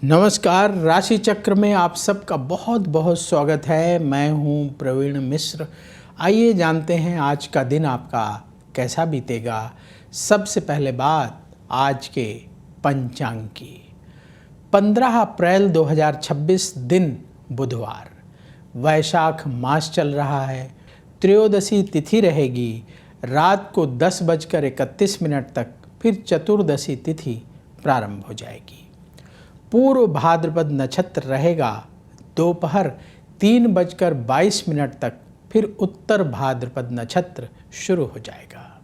नमस्कार। राशि चक्र में आप सबका बहुत बहुत स्वागत है। मैं हूं प्रवीण मिश्र। आइए जानते हैं आज का दिन आपका कैसा बीतेगा। सबसे पहले बात आज के पंचांग की। 15 अप्रैल 2026 दिन बुधवार, वैशाख मास चल रहा है। त्रयोदशी तिथि रहेगी रात को 10:31 तक, फिर चतुर्दशी तिथि प्रारंभ हो जाएगी। पूर्व भाद्रपद नक्षत्र रहेगा दोपहर 3:22 तक, फिर उत्तर भाद्रपद नक्षत्र शुरू हो जाएगा।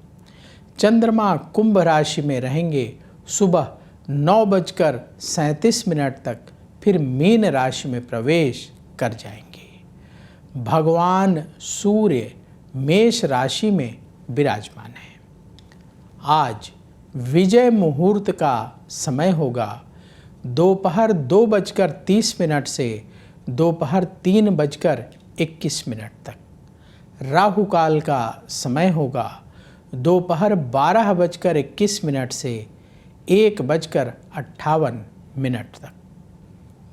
चंद्रमा कुंभ राशि में रहेंगे सुबह 9:37 तक, फिर मीन राशि में प्रवेश कर जाएंगे। भगवान सूर्य मेष राशि में विराजमान है। आज विजय मुहूर्त का समय होगा दोपहर 2:30 से दोपहर 3:21 तक। राहु काल का समय होगा दोपहर 12:21 से 1:58 तक।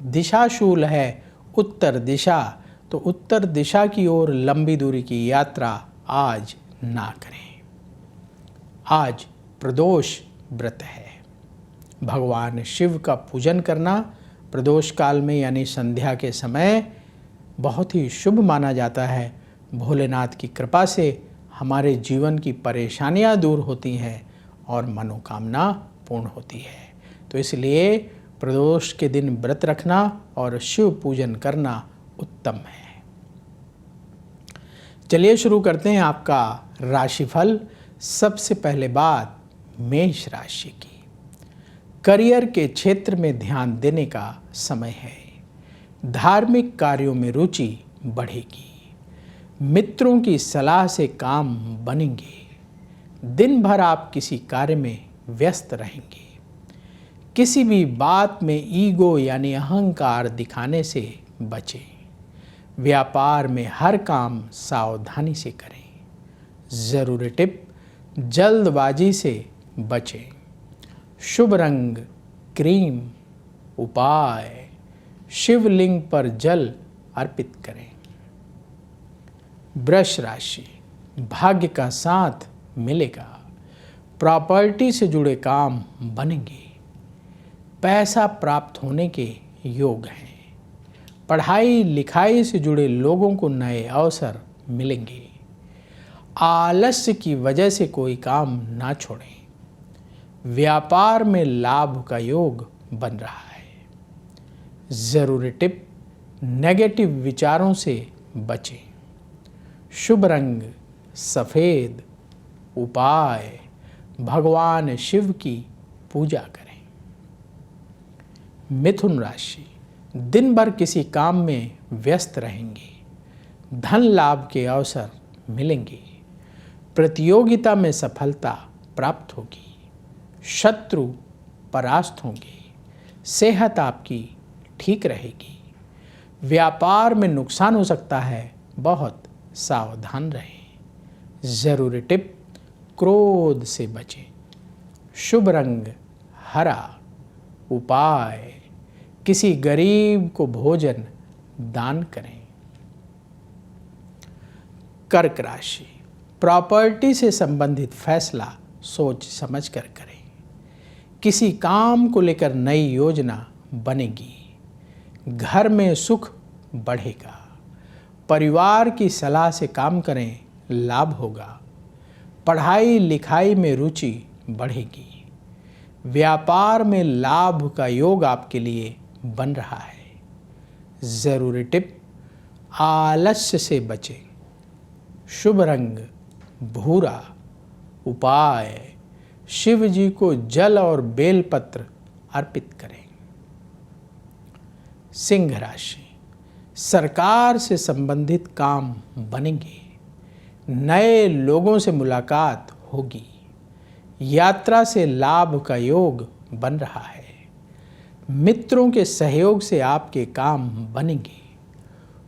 दिशाशूल है उत्तर दिशा, तो उत्तर दिशा की ओर लंबी दूरी की यात्रा आज ना करें। आज प्रदोष व्रत है। भगवान शिव का पूजन करना प्रदोष काल में यानी संध्या के समय बहुत ही शुभ माना जाता है। भोलेनाथ की कृपा से हमारे जीवन की परेशानियां दूर होती हैं और मनोकामना पूर्ण होती है। तो इसलिए प्रदोष के दिन व्रत रखना और शिव पूजन करना उत्तम है। चलिए शुरू करते हैं आपका राशिफल। सबसे पहले बात मेष राशि की। करियर के क्षेत्र में ध्यान देने का समय है। धार्मिक कार्यों में रुचि बढ़ेगी। मित्रों की सलाह से काम बनेंगे। दिन भर आप किसी कार्य में व्यस्त रहेंगे। किसी भी बात में ईगो यानी अहंकार दिखाने से बचें। व्यापार में हर काम सावधानी से करें। ज़रूरी टिप, जल्दबाजी से बचें। शुभ रंग क्रीम। उपाय, शिवलिंग पर जल अर्पित करें। वृष राशि, भाग्य का साथ मिलेगा। प्रॉपर्टी से जुड़े काम बनेंगे। पैसा प्राप्त होने के योग हैं। पढ़ाई लिखाई से जुड़े लोगों को नए अवसर मिलेंगे। आलस्य की वजह से कोई काम ना छोड़ें। व्यापार में लाभ का योग बन रहा है। ज़रूरी टिप, नेगेटिव विचारों से बचें। शुभ रंग सफ़ेद। उपाय, भगवान शिव की पूजा करें। मिथुन राशि, दिन भर किसी काम में व्यस्त रहेंगे। धन लाभ के अवसर मिलेंगे। प्रतियोगिता में सफलता प्राप्त होगी। शत्रु परास्त होंगे। सेहत आपकी ठीक रहेगी। व्यापार में नुकसान हो सकता है, बहुत सावधान रहें। ज़रूरी टिप, क्रोध से बचें। शुभ रंग हरा। उपाय, किसी गरीब को भोजन दान करें। कर्क राशि, प्रॉपर्टी से संबंधित फैसला सोच समझ कर करें। किसी काम को लेकर नई योजना बनेगी। घर में सुख बढ़ेगा। परिवार की सलाह से काम करें, लाभ होगा। पढ़ाई लिखाई में रुचि बढ़ेगी। व्यापार में लाभ का योग आपके लिए बन रहा है। ज़रूरी टिप, आलस्य से बचें। शुभ रंग भूरा। उपाय, शिव जी को जल और बेलपत्र अर्पित करें। सिंह राशि, सरकार से संबंधित काम बनेंगे। नए लोगों से मुलाकात होगी। यात्रा से लाभ का योग बन रहा है। मित्रों के सहयोग से आपके काम बनेंगे।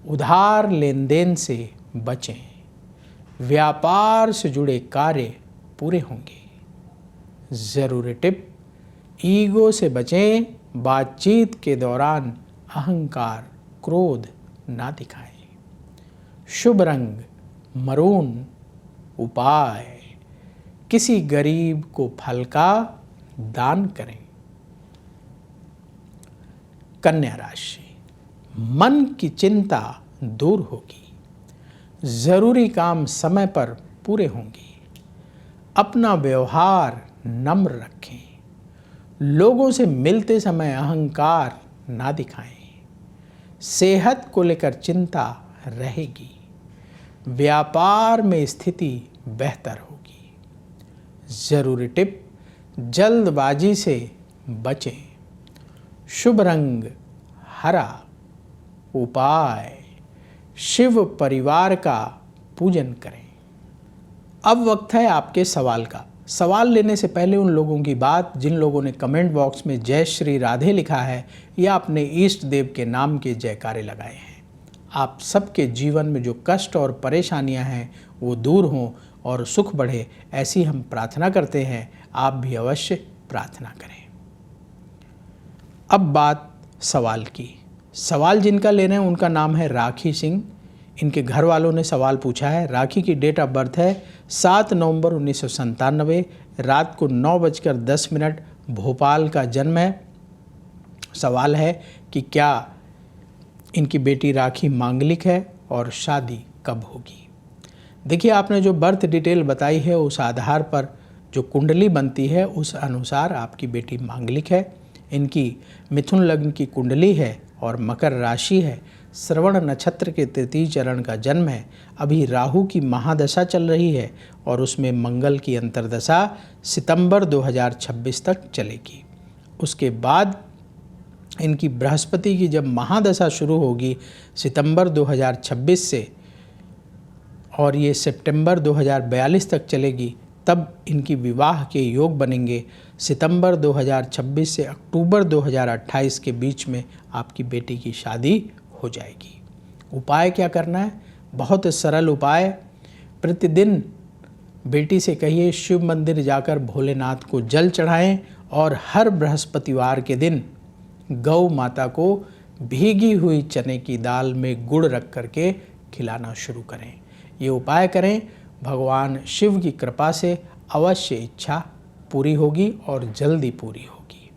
उधार लेन देन से बचें। व्यापार से जुड़े कार्य पूरे होंगे। ज़रूरी टिप, ईगो से बचें बातचीत के दौरान अहंकार, क्रोध ना दिखाएं। शुभ रंग मरून। उपाय, किसी गरीब को फल का दान करें। कन्या राशि, मन की चिंता दूर होगी, जरूरी काम समय पर पूरे होंगे। अपना व्यवहार नम्र रखें। लोगों से मिलते समय अहंकार ना दिखाएं। सेहत को लेकर चिंता रहेगी। व्यापार में स्थिति बेहतर होगी। जरूरी टिप, जल्दबाजी से बचें। शुभ रंग हरा। उपाय, शिव परिवार का पूजन करें। अब वक्त है आपके सवाल का। सवाल लेने से पहले उन लोगों की बात जिन लोगों ने कमेंट बॉक्स में जय श्री राधे लिखा है या अपने इष्ट देव के नाम के जयकारे लगाए हैं। आप सबके जीवन में जो कष्ट और परेशानियां हैं वो दूर हों और सुख बढ़े, ऐसी हम प्रार्थना करते हैं। आप भी अवश्य प्रार्थना करें। अब बात सवाल की। सवाल जिनका ले रहे हैं उनका नाम है राखी सिंह। इनके घर वालों ने सवाल पूछा है। राखी की डेट ऑफ बर्थ है 7 नवंबर 1997, रात को 9:10 भोपाल का जन्म है। सवाल है कि क्या इनकी बेटी राखी मांगलिक है और शादी कब होगी। देखिए, आपने जो बर्थ डिटेल बताई है उस आधार पर जो कुंडली बनती है उस अनुसार आपकी बेटी मांगलिक है। इनकी मिथुन लग्न की कुंडली है और मकर राशि है। श्रवण नक्षत्र के तृतीय चरण का जन्म है। अभी राहु की महादशा चल रही है और उसमें मंगल की अंतर्दशा सितंबर 2026 तक चलेगी। उसके बाद इनकी बृहस्पति की जब महादशा शुरू होगी सितंबर 2026 से और ये सितंबर 2042 तक चलेगी, तब इनकी विवाह के योग बनेंगे। सितंबर 2026 से अक्टूबर 2028 के बीच में आपकी बेटी की शादी हो जाएगी। उपाय क्या करना है? बहुत सरल उपाय। प्रतिदिन बेटी से कहिए शिव मंदिर जाकर भोलेनाथ को जल चढ़ाएं और हर बृहस्पतिवार के दिन गौ माता को भीगी हुई चने की दाल में गुड़ रख करके खिलाना शुरू करें। ये उपाय करें, भगवान शिव की कृपा से अवश्य इच्छा पूरी होगी और जल्दी पूरी होगी।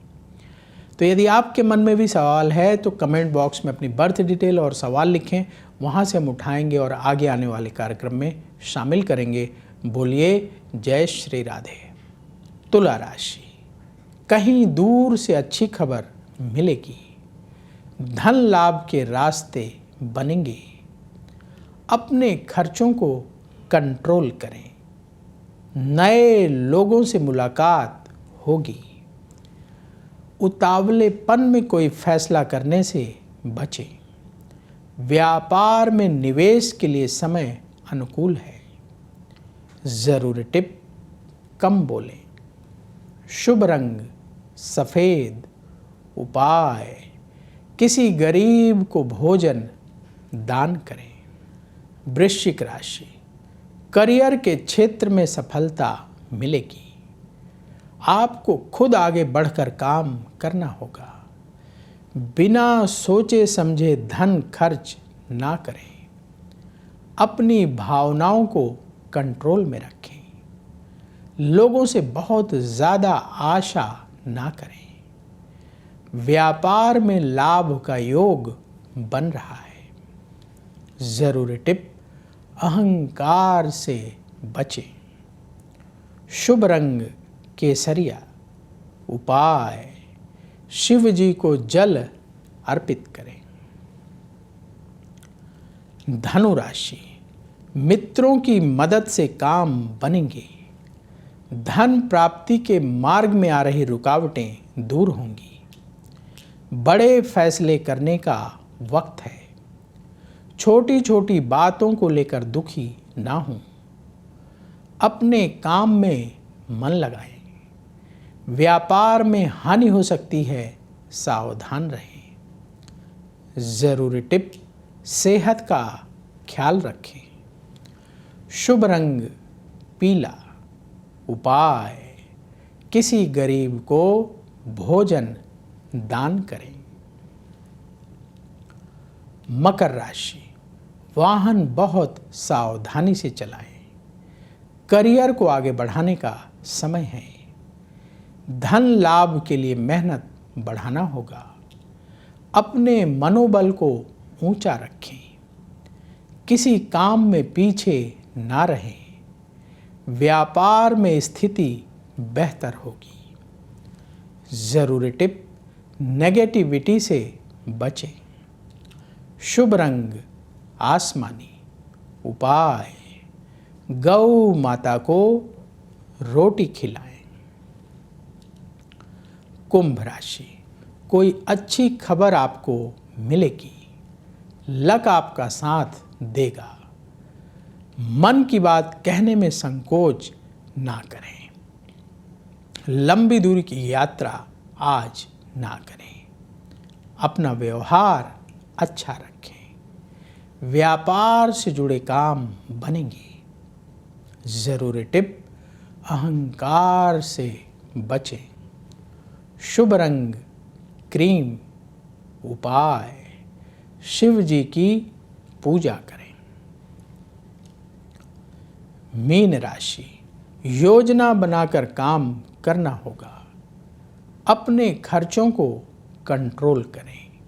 तो यदि आपके मन में भी सवाल है तो कमेंट बॉक्स में अपनी बर्थ डिटेल और सवाल लिखें, वहाँ से हम उठाएंगे और आगे आने वाले कार्यक्रम में शामिल करेंगे। बोलिए जय श्री राधे। तुला राशि, कहीं दूर से अच्छी खबर मिलेगी। धन लाभ के रास्ते बनेंगे। अपने खर्चों को कंट्रोल करें। नए लोगों से मुलाकात होगी। उतावलेपन में कोई फैसला करने से बचें। व्यापार में निवेश के लिए समय अनुकूल है। जरूरी टिप, कम बोलें। शुभ रंग सफ़ेद। उपाय, किसी गरीब को भोजन दान करें। वृश्चिक राशि, करियर के क्षेत्र में सफलता मिलेगी। आपको खुद आगे बढ़कर काम करना होगा। बिना सोचे समझे धन खर्च ना करें। अपनी भावनाओं को कंट्रोल में रखें। लोगों से बहुत ज़्यादा आशा ना करें। व्यापार में लाभ का योग बन रहा है। जरूरी टिप, अहंकार से बचें। शुभ रंग केसरिया। उपाय, शिव जी को जल अर्पित करें। धनु राशि, मित्रों की मदद से काम बनेंगे। धन प्राप्ति के मार्ग में आ रही रुकावटें दूर होंगी। बड़े फैसले करने का वक्त है। छोटी छोटी बातों को लेकर दुखी ना हों। अपने काम में मन लगाएं। व्यापार में हानि हो सकती है, सावधान रहें। जरूरी टिप, सेहत का ख्याल रखें। शुभ रंग पीला। उपाय, किसी गरीब को भोजन दान करें। मकर राशि, वाहन बहुत सावधानी से चलाएं। करियर को आगे बढ़ाने का समय है। धन लाभ के लिए मेहनत बढ़ाना होगा। अपने मनोबल को ऊंचा रखें। किसी काम में पीछे ना रहें। व्यापार में स्थिति बेहतर होगी। जरूरी टिप, नेगेटिविटी से बचें। शुभ रंग आसमानी। उपाय, गौ माता को रोटी खिलाएं। कुंभ राशि, कोई अच्छी खबर आपको मिलेगी। लक आपका साथ देगा। मन की बात कहने में संकोच ना करें। लंबी दूरी की यात्रा आज ना करें। अपना व्यवहार अच्छा रखें। व्यापार से जुड़े काम बनेंगे। जरूरी टिप, अहंकार से बचें। शुभ रंग क्रीम। उपाय, शिव जी की पूजा करें। मीन राशि, योजना बनाकर काम करना होगा। अपने खर्चों को कंट्रोल करें।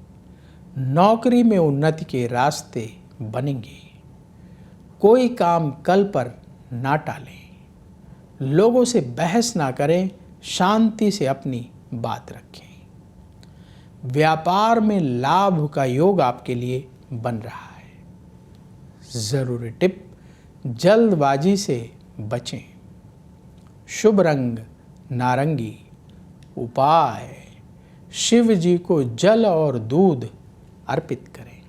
नौकरी में उन्नति के रास्ते बनेंगे। कोई काम कल पर ना टालें। लोगों से बहस ना करें। शांति से अपनी बात रखें। व्यापार में लाभ का योग आपके लिए बन रहा है। जरूरी टिप, जल्दबाजी से बचें। शुभ रंग नारंगी। उपाय, शिव जी को जल और दूध अर्पित करें।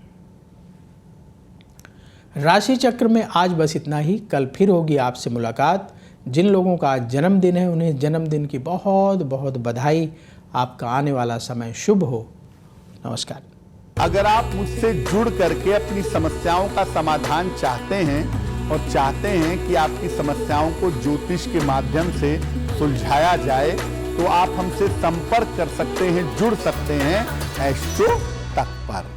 राशि चक्र में आज बस इतना ही। कल फिर होगी आपसे मुलाकात। जिन लोगों का आज जन्मदिन है उन्हें जन्मदिन की बहुत बहुत बधाई। आपका आने वाला समय शुभ हो। नमस्कार। अगर आप मुझसे जुड़ करके अपनी समस्याओं का समाधान चाहते हैं और चाहते हैं कि आपकी समस्याओं को ज्योतिष के माध्यम से सुलझाया जाए, तो आप हमसे संपर्क कर सकते हैं, जुड़ सकते हैं एस्ट्रो तक पर।